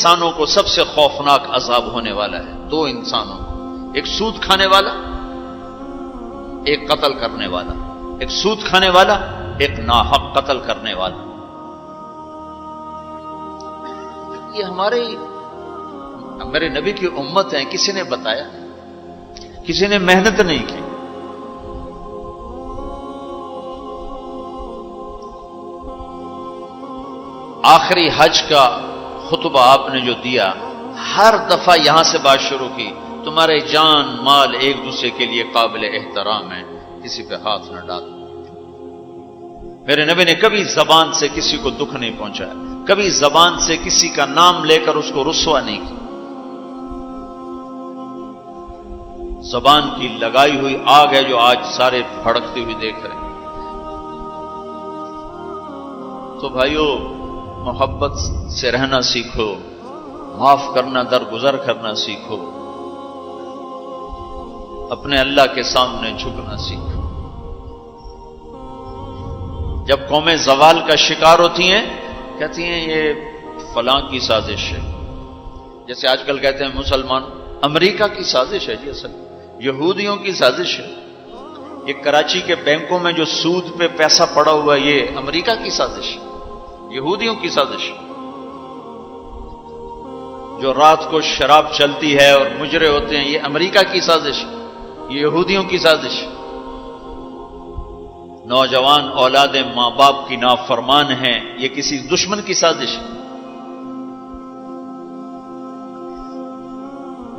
انسانوں کو سب سے خوفناک عذاب ہونے والا ہے، دو انسانوں کو، ایک سود کھانے والا، ایک قتل کرنے والا، ایک سود کھانے والا، ایک ناحق قتل کرنے والا۔ یہ میرے نبی کی امت ہے، کسی نے بتایا، کسی نے محنت نہیں کی۔ آخری حج کا خطبہ آپ نے جو دیا، ہر دفعہ یہاں سے بات شروع کی، تمہارے جان مال ایک دوسرے کے لیے قابل احترام ہے، کسی پہ ہاتھ نہ ڈالو۔ میرے نبی نے کبھی زبان سے کسی کو دکھ نہیں پہنچایا، کبھی زبان سے کسی کا نام لے کر اس کو رسوا نہیں کیا۔ زبان کی لگائی ہوئی آگ ہے جو آج سارے بھڑکتے ہوئے دیکھ رہے ہیں۔ تو بھائیو، محبت سے رہنا سیکھو، معاف کرنا، درگزر کرنا سیکھو، اپنے اللہ کے سامنے جھکنا سیکھو۔ جب قومیں زوال کا شکار ہوتی ہیں، کہتی ہیں یہ فلاں کی سازش ہے، جیسے آج کل کہتے ہیں مسلمان، امریکہ کی سازش ہے جی، اصل یہودیوں کی سازش ہے۔ یہ کراچی کے بینکوں میں جو سود پہ پیسہ پڑا ہوا ہے، یہ امریکہ کی سازش ہے، یہودیوں کی سازش۔ جو رات کو شراب چلتی ہے اور مجرے ہوتے ہیں، یہ امریکہ کی سازش، یہ یہودیوں کی سازش۔ نوجوان اولاد ماں باپ کی نافرمان ہیں، یہ کسی دشمن کی سازش۔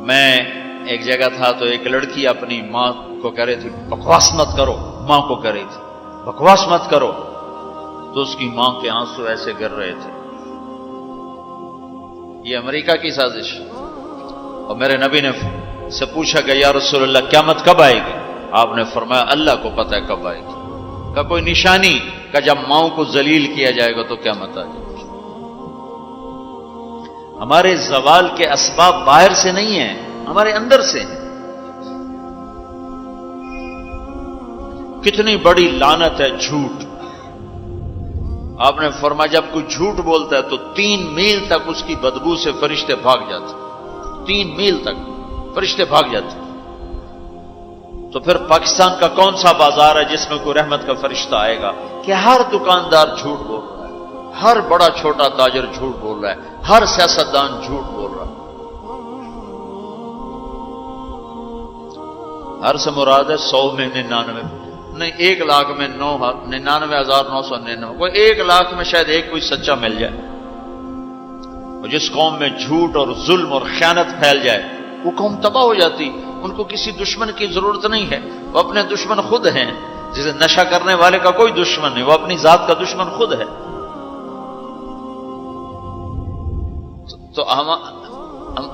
میں ایک جگہ تھا تو ایک لڑکی اپنی ماں کو کہہ رہی تھی بکواس مت کرو، ماں کو کہہ رہی تھی بکواس مت کرو، تو اس کی ماں کے آنسو ایسے گر رہے تھے۔ یہ امریکہ کی سازش۔ اور میرے نبی نے سے پوچھا کہ یا رسول اللہ قیامت کب آئے گی؟ آپ نے فرمایا اللہ کو پتہ ہے کب آئے گی۔ کا کوئی نشانی کہ جب ماؤں کو ذلیل کیا جائے گا تو قیامت آ جائے گی۔ ہمارے زوال کے اسباب باہر سے نہیں ہیں، ہمارے اندر سے ہیں۔ کتنی بڑی لعنت ہے جھوٹ۔ آپ نے فرمایا جب کوئی جھوٹ بولتا ہے تو 3 میل تک اس کی بدبو سے فرشتے بھاگ جاتے، 3 میل تک فرشتے بھاگ جاتے۔ تو پھر پاکستان کا کون سا بازار ہے جس میں کوئی رحمت کا فرشتہ آئے گا؟ کہ ہر دکاندار جھوٹ بول رہا ہے، ہر بڑا چھوٹا تاجر جھوٹ بول رہا ہے، ہر سیاستدان جھوٹ بول رہا ہے۔ ہر سے مراد ہے 100 میں 99 نہیں، 1 لاکھ میں 99,999، کوئی 1 لاکھ میں شاید ایک کوئی سچا مل جائے۔ اور جس قوم میں جھوٹ اور ظلم اور خیانت پھیل جائے وہ قوم تباہ ہو جاتی۔ ان کو کسی دشمن کی ضرورت نہیں ہے، وہ اپنے دشمن خود ہیں۔ جسے نشہ کرنے والے کا کوئی دشمن نہیں، وہ اپنی ذات کا دشمن خود ہے۔ تو ہم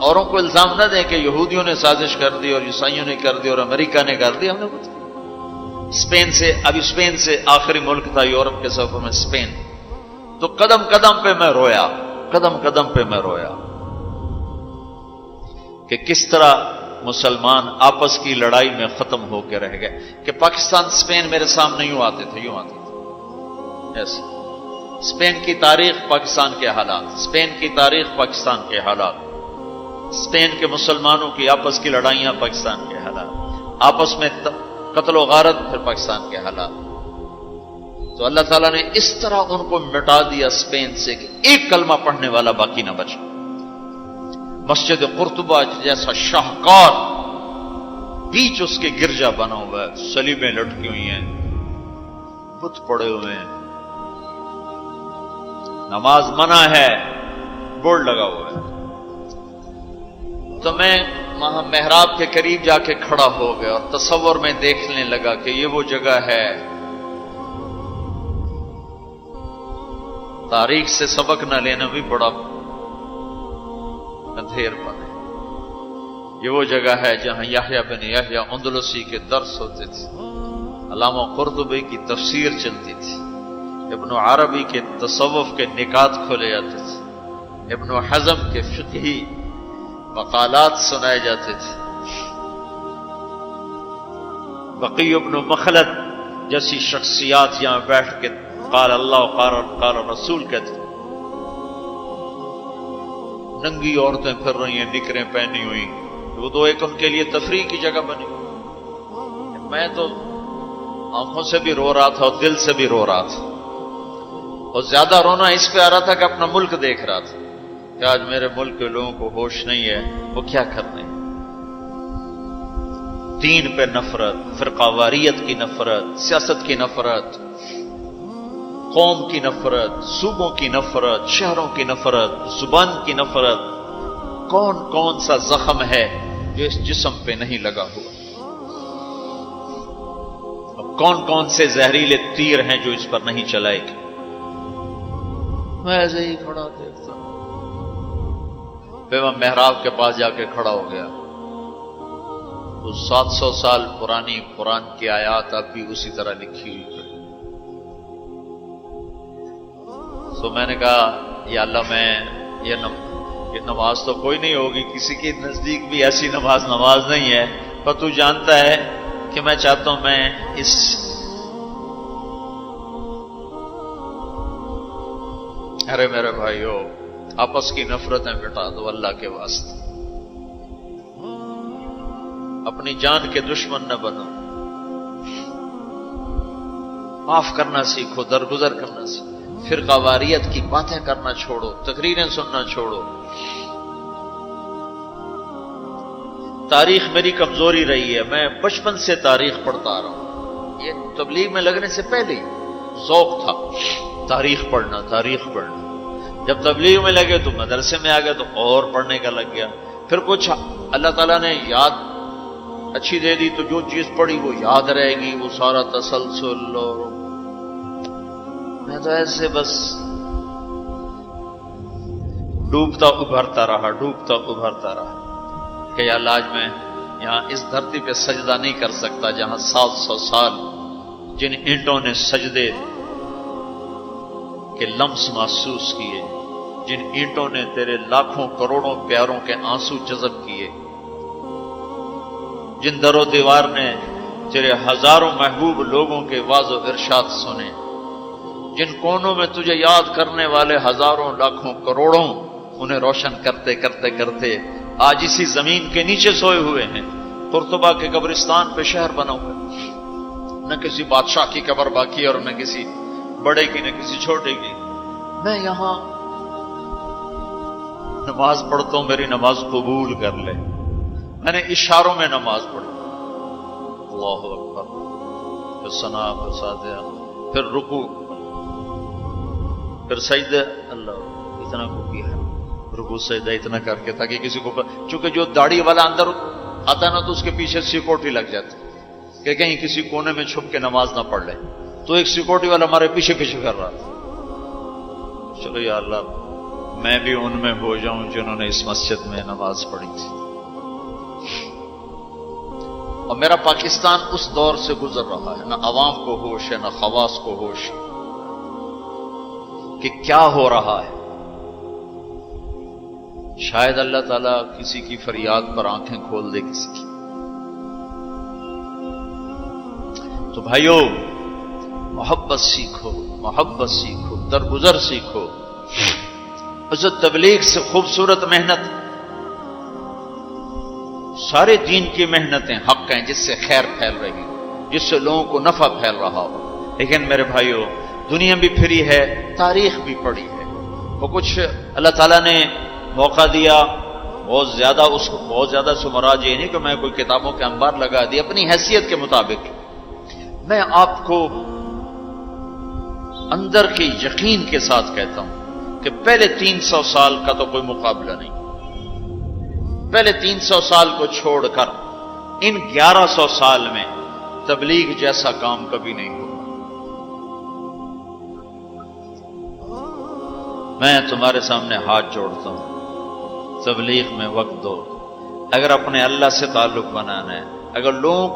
اوروں کو الزام نہ دیں کہ یہودیوں نے سازش کر دی اور عیسائیوں نے کر دی اور امریکہ نے کر دی۔ ہم نے کچھ اسپین سے آخری ملک تھا یورپ کے سفر میں، اسپین، تو قدم قدم پہ میں رویا، قدم قدم پہ میں رویا کہ کس طرح مسلمان آپس کی لڑائی میں ختم ہو کے رہ گئے۔ کہ پاکستان اسپین میرے سامنے یوں آتے تھے، یوں آتے تھے ایسے۔ اسپین کی تاریخ، پاکستان کے حالات، اسپین کی تاریخ، پاکستان کے حالات، اسپین کے مسلمانوں کی آپس کی لڑائیاں، پاکستان کے حالات، آپس میں قتل و غارت، پھر پاکستان کے حالات۔ تو اللہ تعالیٰ نے اس طرح ان کو مٹا دیا اسپین سے کہ ایک کلمہ پڑھنے والا باقی نہ بچا۔ مسجد قرطبہ جیسا شاہکار، بیچ اس کے گرجا بنا ہوا ہے، صلیبیں لٹکی ہوئی ہیں، بت پڑے ہوئے ہیں، نماز منع ہے، بورڈ لگا ہوا ہے۔ تو میں وہاں محراب کے قریب جا کے کھڑا ہو گیا اور تصور میں دیکھنے لگا کہ یہ وہ جگہ ہے تاریخ سے سبق نہ لینا بھی بڑا اندھیر پن ہے۔ یہ وہ جگہ ہے جہاں یحییٰ بن یحییٰ اندلسی کے درس ہوتے تھے، علامہ قرطبی کی تفسیر چلتی تھی، ابن عربی کے تصوف کے نکات کھولے جاتے تھے، ابن حزم کے فقہی مقالات سنائے جاتے تھے، بقی ابن مخلد جیسی شخصیات یہاں بیٹھ کے قال اللہ قال رسول کہتے۔ ننگی عورتیں پھر رہی ہیں نکریں پہنی ہوئی، وہ تو ایک ان کے لیے تفریح کی جگہ بنی. میں تو آنکھوں سے بھی رو رہا تھا اور دل سے بھی رو رہا تھا، اور زیادہ رونا اس پہ آ رہا تھا کہ اپنا ملک دیکھ رہا تھا کہ آج میرے ملک کے لوگوں کو ہوش نہیں ہے وہ کیا کرنے. دین پہ نفرت، فرقہ واریت کی نفرت، سیاست کی نفرت، قوم کی نفرت، صوبوں کی نفرت، شہروں کی نفرت، زبان کی نفرت. کون کون سا زخم ہے جو اس جسم پہ نہیں لگا ہوا؟ اب کون کون سے زہریلے تیر ہیں جو اس پر نہیں چلائے گے؟ میں ایسے ہی کھڑا دیکھتا، پھر میں محراب کے پاس جا کے کھڑا ہو گیا. تو 700 سال پرانی قرآن کی آیات اب بھی اسی طرح لکھی ہوئی ہے. تو میں نے کہا یا اللہ، میں یہ نماز تو کوئی نہیں ہوگی، کسی کے نزدیک بھی ایسی نماز نہیں ہے، پر تو جانتا ہے کہ میں چاہتا ہوں میں اس ارے میرے بھائیو، آپس کی نفرتیں مٹا دو اللہ کے واسطے. اپنی جان کے دشمن نہ بنو، معاف کرنا سیکھو، درگزر کرنا سیکھو، فرقہ واریت کی باتیں کرنا چھوڑو، تقریریں سننا چھوڑو. تاریخ میری کمزوری رہی ہے، میں بچپن سے تاریخ پڑھتا آ رہا ہوں. یہ تبلیغ میں لگنے سے پہلے ہی ذوق تھا تاریخ پڑھنا. جب تبلیغ میں لگے تو مدرسے میں آ گئے تو اور پڑھنے کا لگ گیا. پھر کچھ اللہ تعالیٰ نے یاد اچھی دے دی تو جو چیز پڑھی وہ یاد رہے گی، وہ سارا تسلسل. اور میں تو ایسے بس ڈوبتا ابھرتا رہا کہ یا اللہ، آج میں یہاں اس دھرتی پہ سجدہ نہیں کر سکتا جہاں 700 سال جن اینٹوں نے سجدے کے لمس محسوس کیے، جن اینٹوں نے تیرے لاکھوں کروڑوں پیاروں کے آنسو جذب کیے، جن در و دیوار نے تیرے ہزاروں محبوب لوگوں کے واز و ارشاد سنے، جن کونوں میں تجھے یاد کرنے والے ہزاروں لاکھوں کروڑوں انہیں روشن کرتے کرتے کرتے آج اسی زمین کے نیچے سوئے ہوئے ہیں. قرطبہ کے قبرستان پہ شہر بنا ہوا ہے، نہ کسی بادشاہ کی قبر باقی اور نہ کسی بڑے کی نہ کسی چھوٹے کی. میں یہاں نماز پڑھتا ہوں، میری نماز قبول کر لے. میں نے اشاروں میں نماز پڑھی، اللہ اکبر، پھر ثنا، پھر سجدہ، پھر رکوع، پھر سجدہ. اللہ اتنا کو کیا ہے، رکوع سجدہ اتنا کر کے تاکہ کسی کو چونکہ جو داڑھی والا اندر آتا نا تو اس کے پیچھے سیکورٹی لگ جاتی کہ کہیں کسی کونے میں چھپ کے نماز نہ پڑھ لے. تو ایک سیکورٹی والا ہمارے پیچھے کر رہا تھا. چلو یا اللہ، میں بھی ان میں ہو جاؤں جنہوں نے اس مسجد میں نماز پڑھی تھی. اور میرا پاکستان اس دور سے گزر رہا ہے، نہ عوام کو ہوش ہے نہ خواص کو ہوش کہ کیا ہو رہا ہے. شاید اللہ تعالیٰ کسی کی فریاد پر آنکھیں کھول دے کسی کی. تو بھائیو، محبت سیکھو، درگزر سیکھو. اس تبلیغ سے خوبصورت محنت، سارے دین کی محنتیں حق ہیں جس سے خیر پھیل رہی، جس سے لوگوں کو نفع پھیل رہا ہو. لیکن میرے بھائیو، دنیا بھی پھری ہے، تاریخ بھی پڑھی ہے. وہ کچھ اللہ تعالیٰ نے موقع دیا، بہت زیادہ سمراج یہ نہیں کہ میں کوئی کتابوں کے انبار لگا دی. اپنی حیثیت کے مطابق میں آپ کو اندر کے یقین کے ساتھ کہتا ہوں کہ پہلے 300 سال کا تو کوئی مقابلہ نہیں. پہلے 300 سال کو چھوڑ کر ان 1100 سال میں تبلیغ جیسا کام کبھی نہیں ہوا. میں تمہارے سامنے ہاتھ جوڑتا ہوں، تبلیغ میں وقت دو. اگر اپنے اللہ سے تعلق بنانا ہے، اگر لوگوں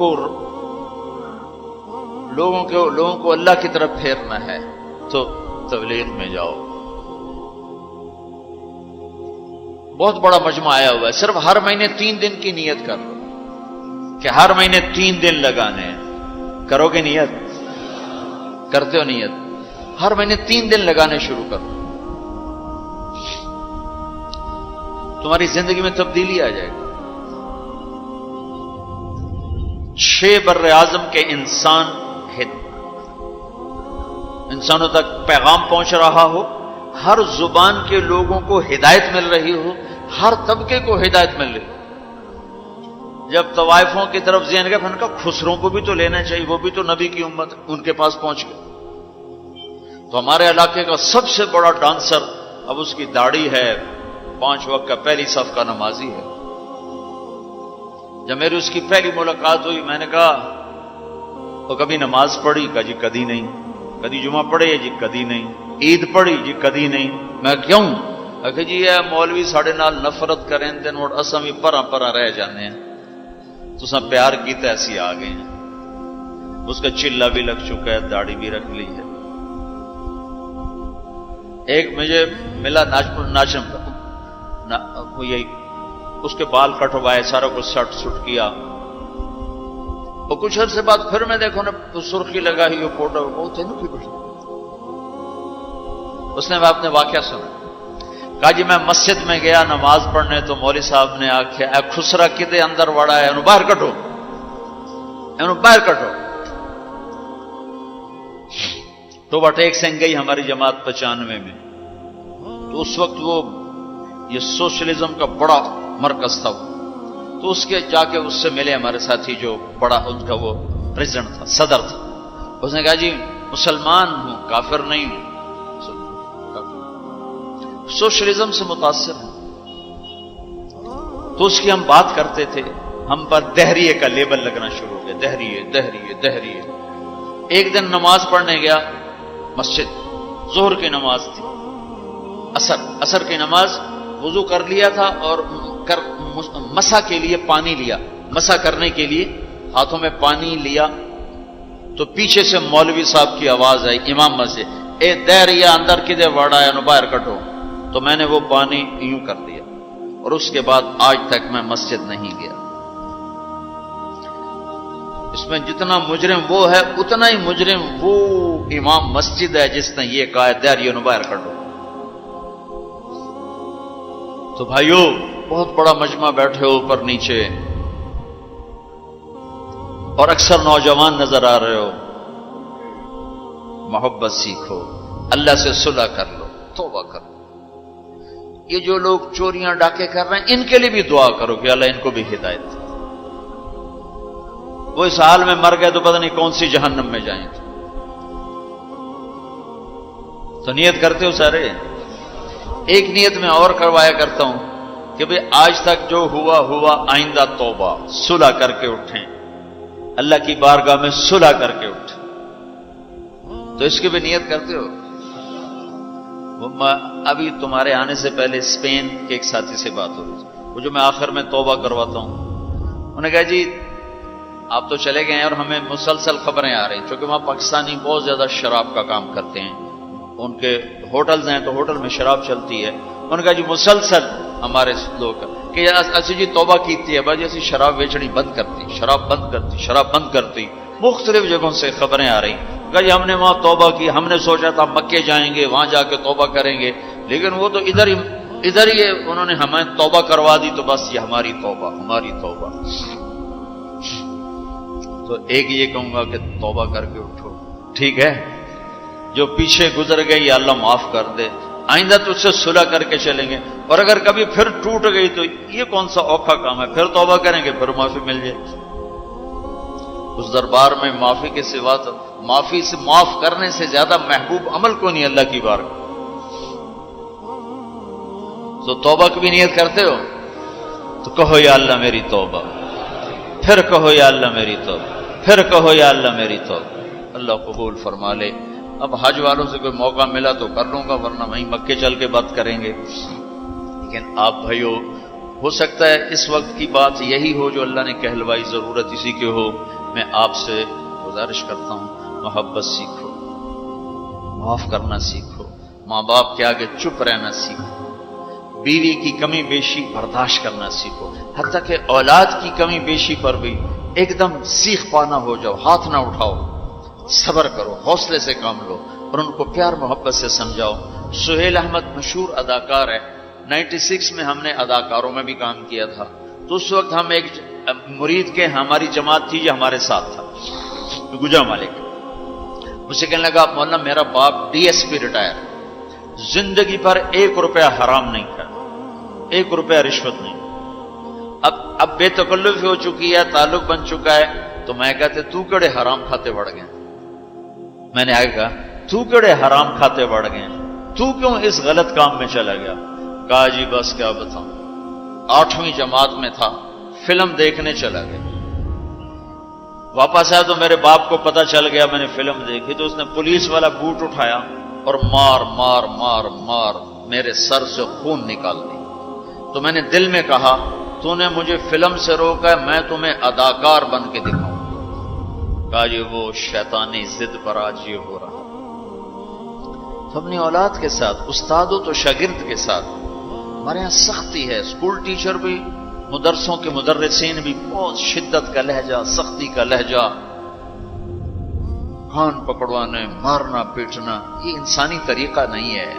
کو اللہ کی طرف پھیرنا ہے تو تبلیغ میں جاؤ. بہت بڑا مجمع آیا ہوا ہے، صرف ہر مہینے 3 دن کی نیت کر لو کہ ہر مہینے 3 دن لگانے ہیں. کرو گے نیت؟ کرتے ہو نیت؟ ہر مہینے 3 دن لگانے شروع کرو. تمہاری زندگی میں تبدیلی آ جائے گی. 6 بر اعظم کے انسانوں تک پیغام پہنچ رہا ہو، ہر زبان کے لوگوں کو ہدایت مل رہی ہو، ہر طبقے کو ہدایت مل رہی ہو. جب طوائفوں کی طرف ذہن گئے، ان کا خسروں کو بھی تو لینا چاہیے، وہ بھی تو نبی کی امت، ان کے پاس پہنچ گئے. تو ہمارے علاقے کا سب سے بڑا ڈانسر اب اس کی داڑھی ہے، 5 وقت کا پہلی صف کا نمازی ہے. جب میری اس کی پہلی ملاقات ہوئی، میں نے کہا تو کبھی نماز پڑھی؟ کہا جی کدی نہیں. کدی جمعہ پڑھے؟ جی کدی نہیں. عید پڑھی؟ جی کدی نہیں. میں کیوں؟ کہ جی یہ مولوی ساڑھے نال نفرت کریں دن اور اساں بھی پرا پرا رہ جانے ہیں، تو سب پیار کی تو ایسی آ گئے ہیں. اس کا چلا بھی لگ چکا ہے، داڑھی بھی رکھ لی ہے. ایک مجھے ملا ناچن یہی اس کے بال کٹوائے، سارا کچھ سٹ سٹ کیا، اور کچھ عرصے بعد پھر میں دیکھو نا سرخی لگا ہی فوٹو بہت ہے نا. اس نے میں اپنے واقعہ سنا. کہا جی میں مسجد میں گیا نماز پڑھنے، تو مولوی صاحب نے آخیا اے خسرا کدے اندر وڑا ہے، باہر کٹو، باہر کٹو. تو وٹیک سنگھ گئی ہماری جماعت 95 میں. تو اس وقت وہ یہ سوشلزم کا بڑا مرکز تھا. تو اس کے جا کے اس سے ملے ہمارے ساتھی، جو بڑا ان کا وہ پریزیڈنٹ تھا، صدر تھا. اس نے کہا جی مسلمان ہوں، کافر نہیں ہوں، سوشلزم سے متاثر ہیں. تو اس کی ہم بات کرتے تھے، ہم پر دہریے کا لیبل لگنا شروع ہو گیا، دہریے دہریے دہریے. ایک دن نماز پڑھنے گیا مسجد، ظہر کی نماز تھی، عصر کی نماز، وضو کر لیا تھا اور مسا کے لیے پانی لیا، مسا کرنے کے لیے ہاتھوں میں پانی لیا. تو پیچھے سے مولوی صاحب کی آواز آئی امام مسجد، اے دہریہ اندر کدے وڑا ہے، باہر کٹو. تو میں نے وہ پانی یوں کر دیا، اور اس کے بعد آج تک میں مسجد نہیں گیا. اس میں جتنا مجرم وہ ہے، اتنا ہی مجرم وہ امام مسجد ہے جس نے یہ کہا ہے دہریہ باہر کٹو. تو بھائیو بہت بڑا مجمع بیٹھے ہو اوپر نیچے، اور اکثر نوجوان نظر آ رہے ہو. محبت سیکھو، اللہ سے صلح کر لو، توبہ کر لو. یہ جو لوگ چوریاں ڈاکے کر رہے ہیں، ان کے لیے بھی دعا کرو کہ اللہ ان کو بھی ہدایت دے. وہ اس حال میں مر گئے تو پتہ نہیں کون سی جہنم میں جائیں. تو نیت کرتے ہو سارے؟ ایک نیت میں اور کروایا کرتا ہوں کہ بھئی آج تک جو ہوا ہوا، آئندہ توبہ، صلح کر کے اٹھیں، اللہ کی بارگاہ میں صلح کر کے اٹھیں. تو اس کی بھی نیت کرتے ہو؟ ابھی تمہارے آنے سے پہلے اسپین کے ایک ساتھی سے بات ہو رہی تھی، وہ جو میں آخر میں توبہ کرواتا ہوں. انہوں نے کہا جی آپ تو چلے گئے ہیں اور ہمیں مسلسل خبریں آ رہی ہیں، چونکہ وہاں پاکستانی بہت زیادہ شراب کا کام کرتے ہیں، ان کے ہوٹلز ہیں تو ہوٹل میں شراب چلتی ہے. انہوں نے کہا جی مسلسل ہمارے لوگ کہ اسی جی توبہ کیتی ہے باجی، اسی شراب بیچنی بند کرتی، شراب بند کرتی، شراب بند کرتی. مختلف جگہوں سے خبریں آ رہی ہیں. کہا جی ہم نے وہاں توبہ کی، ہم نے سوچا تھا مکے جائیں گے، وہاں جا کے توبہ کریں گے، لیکن وہ تو ادھر ہی انہوں نے ہمیں توبہ کروا دی، تو بس یہ ہماری توبہ، ہماری توبہ. تو ایک یہ کہوں گا کہ توبہ کر کے اٹھو، ٹھیک ہے؟ جو پیچھے گزر گئی اللہ معاف کر دے، آئندہ تو اس سے صلح کر کے چلیں گے. اور اگر کبھی پھر ٹوٹ گئی تو یہ کون سا اوکھا کام ہے، پھر توبہ کریں گے، پھر معافی مل جائے. اس دربار میں معافی کے سوا تو معافی سے معاف کرنے سے زیادہ محبوب عمل کو نہیں اللہ کی بارگاہ. تو توبہ کی بھی نیت کرتے ہو تو کہو یا اللہ میری توبہ، پھر کہو یا اللہ میری توبہ، پھر کہو یا اللہ میری توبہ. اللہ قبول فرما لے. اب حج والوں سے کوئی موقع ملا تو کر لوں گا، ورنہ وہیں مکے چل کے بات کریں گے. لیکن آپ بھائیو، ہو سکتا ہے اس وقت کی بات یہی ہو جو اللہ نے کہلوائی، ضرورت اسی کی ہو. میں آپ سے گزارش کرتا ہوں محبت سیکھو، معاف کرنا سیکھو، ماں باپ کے آگے چپ رہنا سیکھو، بیوی کی کمی بیشی برداشت کرنا سیکھو، حتیٰ کہ اولاد کی کمی بیشی پر بھی ایک دم سیخ پانا ہو جاؤ، ہاتھ نہ اٹھاؤ، صبر کرو، حوصلے سے کام لو اور ان کو پیار محبت سے سمجھاؤ. سہیل احمد مشہور اداکار ہے، 96 میں ہم نے اداکاروں میں بھی کام کیا تھا، تو اس وقت ہم ایک مرید کے ہماری جماعت تھی جو ہمارے ساتھ تھا، گجرا مالک، مجھے کہنے لگا مولانا میرا باپ DSP ریٹائر، زندگی پر 1 روپیہ حرام نہیں کھایا، 1 روپیہ رشوت نہیں، اب بے تکلفی ہو چکی ہے، تعلق بن چکا ہے، تو میں کہتے تو کڑے حرام کھاتے بڑھ گئے، میں نے آگے کہا تو کڑے حرام کھاتے بڑھ گئے، تو کیوں اس غلط کام میں چلا گیا؟ کہا جی بس کیا بتاؤں، 8ویں جماعت میں تھا، فلم دیکھنے چلا گیا، واپس آیا تو میرے باپ کو پتا چل گیا میں نے فلم دیکھی، تو اس نے پولیس والا بوٹ اٹھایا اور مار مار مار مار میرے سر سے خون نکال دی، تو میں نے دل میں کہا تو نے مجھے فلم سے روکا ہے، میں تمہیں اداکار بن کے دکھاؤں۔ کہا جی وہ شیطانی ضد پر آج یہ ہو رہا، تو اپنی اولاد کے ساتھ، استاد ہو تو شاگرد کے ساتھ ہمارے یہاں سختی ہے، اسکول ٹیچر بھی، مدرسوں کے مدرسین بھی بہت شدت کا لہجہ، سختی کا لہجہ، کان پکڑوانے، مارنا پیٹنا، یہ انسانی طریقہ نہیں ہے۔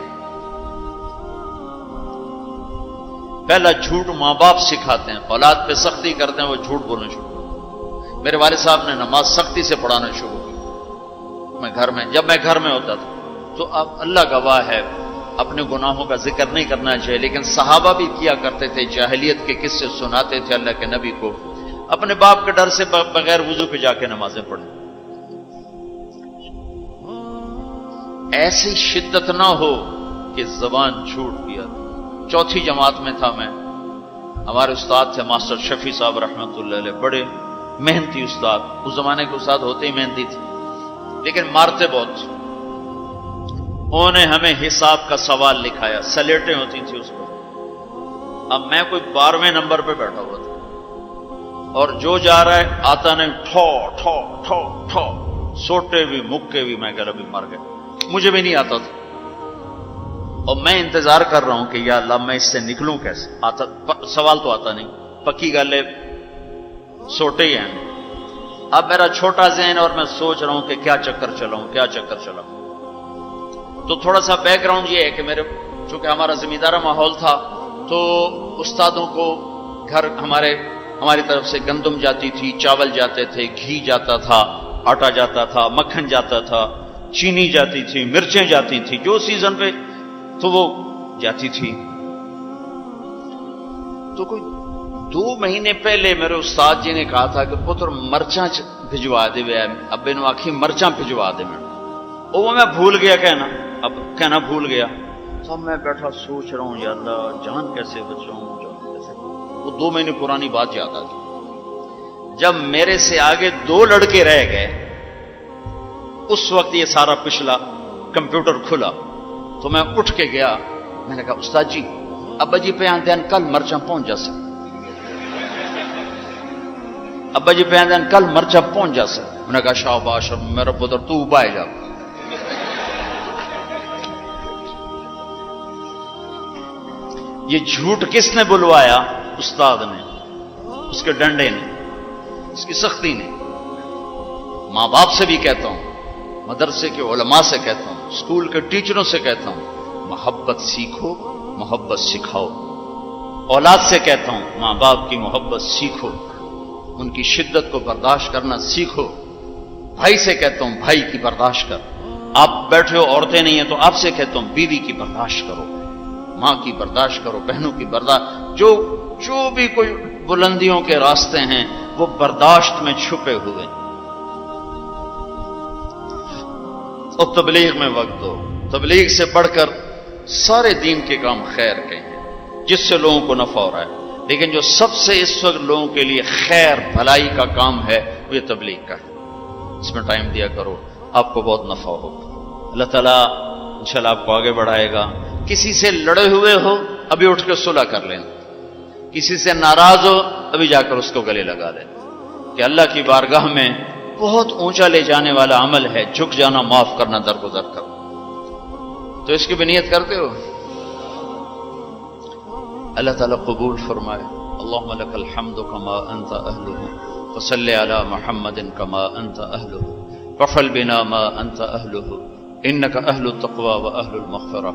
پہلا جھوٹ ماں باپ سکھاتے ہیں، اولاد پہ سختی کرتے ہیں، وہ جھوٹ بولنا شروع کرتے ہیں۔ میرے والد صاحب نے نماز سختی سے پڑھانا شروع کی، جب میں گھر میں ہوتا تھا، تو اب اللہ گواہ ہے اپنے گناہوں کا ذکر نہیں کرنا چاہیے، لیکن صحابہ بھی کیا کرتے تھے، جاہلیت کے قصے سناتے تھے اللہ کے نبی کو، اپنے باپ کے ڈر سے بغیر وضو پہ جا کے نمازیں پڑھیں۔ ایسی شدت نہ ہو کہ زبان جھوٹ پیا۔ 4تھی جماعت میں تھا میں، ہمارے استاد تھے ماسٹر شفیع صاحب رحمۃ اللہ علیہ، بڑے محنتی استاد، اس زمانے کے استاد ہوتے ہی محنتی تھے، لیکن مارتے بہت۔ انہوں نے ہمیں حساب کا سوال لکھایا، سلیٹیں ہوتی تھیں اس پر، اب میں کوئی 12ویں نمبر پہ بیٹھا ہوا تھا، اور جو جا رہا ہے آتا نہیں، ٹھو ٹھو ٹھو ٹھو، سوٹے بھی مکے بھی، میں کہہ رہا بھی مر گئے، مجھے بھی نہیں آتا تھا، اور میں انتظار کر رہا ہوں کہ یا اللہ میں اس سے نکلوں کیسے، سوال تو آتا نہیں، پکی گل ہے سوٹے ہی ہیں۔ اب میرا چھوٹا ذہن اور میں سوچ رہا ہوں کہ کیا چکر چلاؤں، کیا چکر چلاؤں۔ تو تھوڑا سا بیک گراؤنڈ یہ ہے کہ چونکہ ہمارا زمیندارہ ماحول تھا، تو استادوں کو گھر ہماری طرف سے گندم جاتی تھی، چاول جاتے تھے، گھی جاتا تھا، آٹا جاتا تھا، مکھن جاتا تھا، چینی جاتی تھی، مرچیں جاتی تھی، جو سیزن پہ تو وہ جاتی تھی۔ تو کوئی 2 مہینے پہلے میرے استاد جی نے کہا تھا کہ پتر مرچاں بھجوا دے، ابے نو آخی مرچاں بھجوا دے، وہ میں بھول گیا کہنا بھول گیا۔ تو میں بیٹھا سوچ رہا ہوں یا اللہ جان کیسے بچاؤں، وہ 2 مہینے پرانی بات یاد آ گئی۔ جب میرے سے آگے 2 لڑکے رہ گئے، اس وقت یہ سارا پچھلا کمپیوٹر کھلا، تو میں اٹھ کے گیا، میں نے کہا استاد جی ابا جی پہ آندین کل مرچاں پہنچ جا سکتے، ابا جی پہ آندین کل مرچاں پہنچ جا سکتے۔ میں نے کہا شاباش میرا پتر تو بائے جا۔ یہ جھوٹ کس نے بلوایا؟ استاد نے، اس کے ڈنڈے نے، اس کی سختی نے۔ ماں باپ سے بھی کہتا ہوں، مدرسے کے علماء سے کہتا ہوں، اسکول کے ٹیچروں سے کہتا ہوں، محبت سیکھو، محبت سکھاؤ۔ اولاد سے کہتا ہوں ماں باپ کی محبت سیکھو، ان کی شدت کو برداشت کرنا سیکھو۔ بھائی سے کہتا ہوں بھائی کی برداشت کر، آپ بیٹھے ہو عورتیں نہیں ہیں تو آپ سے کہتا ہوں بیوی کی برداشت کرو، ماں کی برداشت کرو، بہنوں کی برداشت، جو بھی کوئی بلندیوں کے راستے ہیں وہ برداشت میں چھپے ہوئے۔ اور تبلیغ میں وقت دو، تبلیغ سے بڑھ کر سارے دین کے کام خیر کے ہیں جس سے لوگوں کو نفع ہو رہا ہے، لیکن جو سب سے اس وقت لوگوں کے لیے خیر بھلائی کا کام ہے وہ یہ تبلیغ کا ہے۔ اس میں ٹائم دیا کرو، آپ کو بہت نفع ہوگا، اللہ تعالیٰ انشاءاللہ آپ کو آگے بڑھائے گا۔ کسی سے لڑے ہوئے ہو ابھی اٹھ کے صلح کر لیں، کسی سے ناراض ہو ابھی جا کر اس کو گلے لگا لیں، کہ اللہ کی بارگاہ میں بہت اونچا لے جانے والا عمل ہے جھک جانا، معاف کرنا، درگزر کرنا۔ تو اس کی بھی نیت کرتے ہو؟ اللہ تعالیٰ قبول فرمائے۔ اللہم لک الحمد کما انت اہلہ وصلی علی محمد کما انت اہلہ وفعل بنا ما انت اہلہ انک اہل التقوی و اہل المغفرہ۔